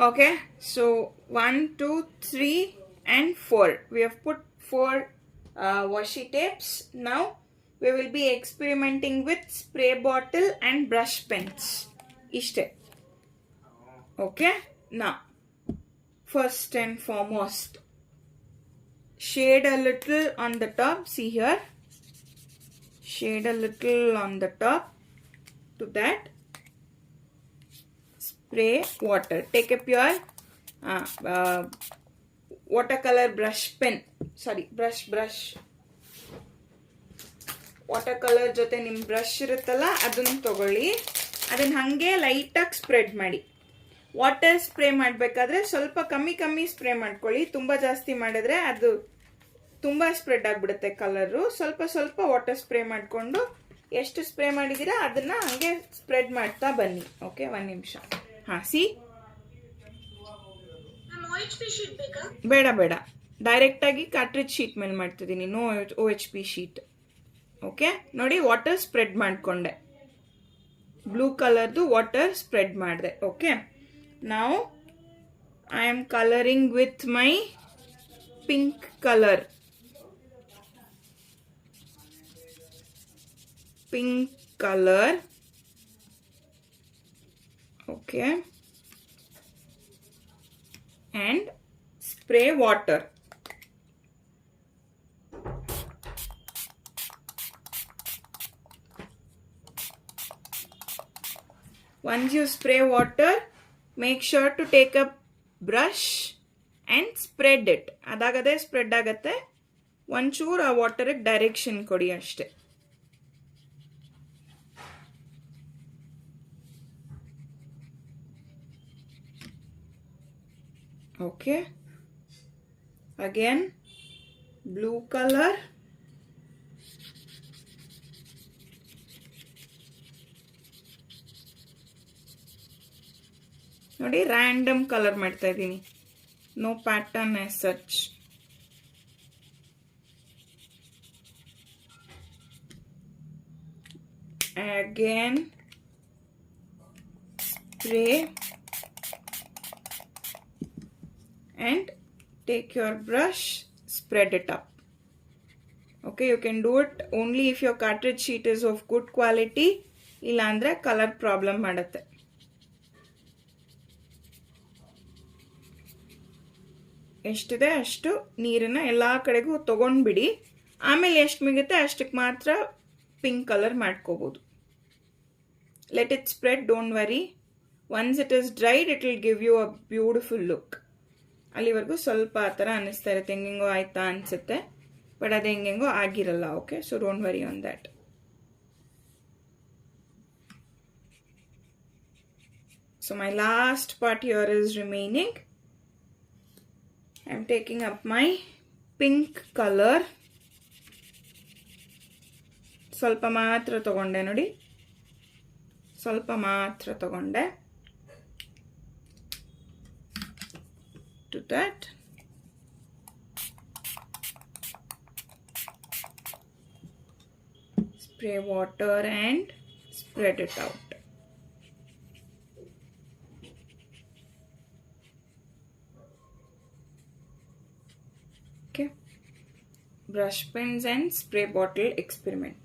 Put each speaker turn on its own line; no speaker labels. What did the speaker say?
Okay, so 1, 2, 3 and 4. We have put 4 washi tapes. Now we will be experimenting with spray bottle and brush pens. Ishte. Okay, now first and foremost, shade a little on the top. See here, shade a little on the top. To that, spray water. Take a pure watercolor brush pen. Sorry, brush. Water ಜೊತೆ ನಿಮ್ಮ brush ಇರುತ್ತಲ್ಲ ಅದನ್ನು ತಗೊಳ್ಳಿ. ಅದನ್ನ ಹಾಗೆ ಲೈಟಾಗಿ spread ಮಾಡಿ. Water spray ಮಾಡಬೇಕಾದ್ರೆ ಸ್ವಲ್ಪ ಕಮ್ಮಿ ಸ್ಪ್ರೇ ಮಾಡ್ಕೊಳ್ಳಿ. ತುಂಬ ಜಾಸ್ತಿ ಮಾಡಿದ್ರೆ ಅದು ತುಂಬ ಸ್ಪ್ರೆಡ್ ಆಗಿಬಿಡುತ್ತೆ ಕಲರು. ಸ್ವಲ್ಪ ವಾಟರ್ ಸ್ಪ್ರೇ ಮಾಡಿಕೊಂಡು ಎಷ್ಟು ಸ್ಪ್ರೇ ಮಾಡಿದ್ದೀರಾ ಅದನ್ನ ಹಾಗೆ ಸ್ಪ್ರೆಡ್ ಮಾಡ್ತಾ ಬನ್ನಿ. ಓಕೆ, 1 ನಿಮಿಷ. ಹಾಂ, ಸಿ ಬೇಡ ಡೈರೆಕ್ಟಾಗಿ ಕಾರ್ಟ್ರಿಜ್ ಶೀಟ್ ಮೇಲೆ ಮಾಡ್ತಿದ್ದೀನಿ. No OHP sheet. ಓಕೆ, ನೋಡಿ ವಾಟರ್ ಸ್ಪ್ರೆಡ್ ಮಾಡಿಕೊಂಡೆ. ಬ್ಲೂ ಕಲರ್ದು ವಾಟರ್ ಸ್ಪ್ರೆಡ್ ಮಾಡಿದೆ. ಓಕೆ, ನಾವು I am colouring with my pink colour. Okay, and spray water. Once you spray water, make sure to take a brush and spread it. ಅದಾಗದೆ spread ಆಗತ್ತೆ. ಒಂಚೂರು ಆ ವಾಟರ್ಗೆ direction ಕೊಡಿ ಅಷ್ಟೆ. Okay, again blue color, ನೋಡಿ random colour ಮಾಡ್ತಾ ಇದ್ದೀನಿ. No pattern as such. Again spray and take your brush, spread it up. Okay, you can do it only if your cartridge sheet is of good quality. ಇಲ್ಲ ಅಂದ್ರೆ colour problem ಮಾಡುತ್ತೆ. ಎಷ್ಟಿದೆ ಅಷ್ಟು ನೀರನ್ನ ಎಲ್ಲ ಕಡೆಗೂ ತಗೊಂಡ್ಬಿಡಿ. ಆಮೇಲೆ ಎಷ್ಟು ಮಿಗುತ್ತೆ ಅಷ್ಟಕ್ಕೆ ಮಾತ್ರ ಪಿಂಕ್ ಕಲರ್ ಮಾಡ್ಕೋಬಹುದು. Let it spread, don't worry. Once it is dried it will give you a beautiful look. ಅಲ್ಲಿವರೆಗೂ ಸ್ವಲ್ಪ ಆ ಥರ ಅನ್ನಿಸ್ತಾ ಇರುತ್ತೆ, ಹೆಂಗೆಂಗೋ ಆಯ್ತಾ ಅನಿಸುತ್ತೆ, ಬಟ್ ಅದು ಹೆಂಗೆಂಗೋ ಆಗಿರಲ್ಲ. Okay, so don't worry on that. So my last part here is remaining. I am taking up my pink colour. ಸ್ವಲ್ಪ ಮಾತ್ರ ತಗೊಂಡೆ ನೋಡಿ, ಸ್ವಲ್ಪ ಮಾತ್ರ ತಗೊಂಡೆ. To that, spray water and spread it out. Okay, brush pens and spray bottle experiment.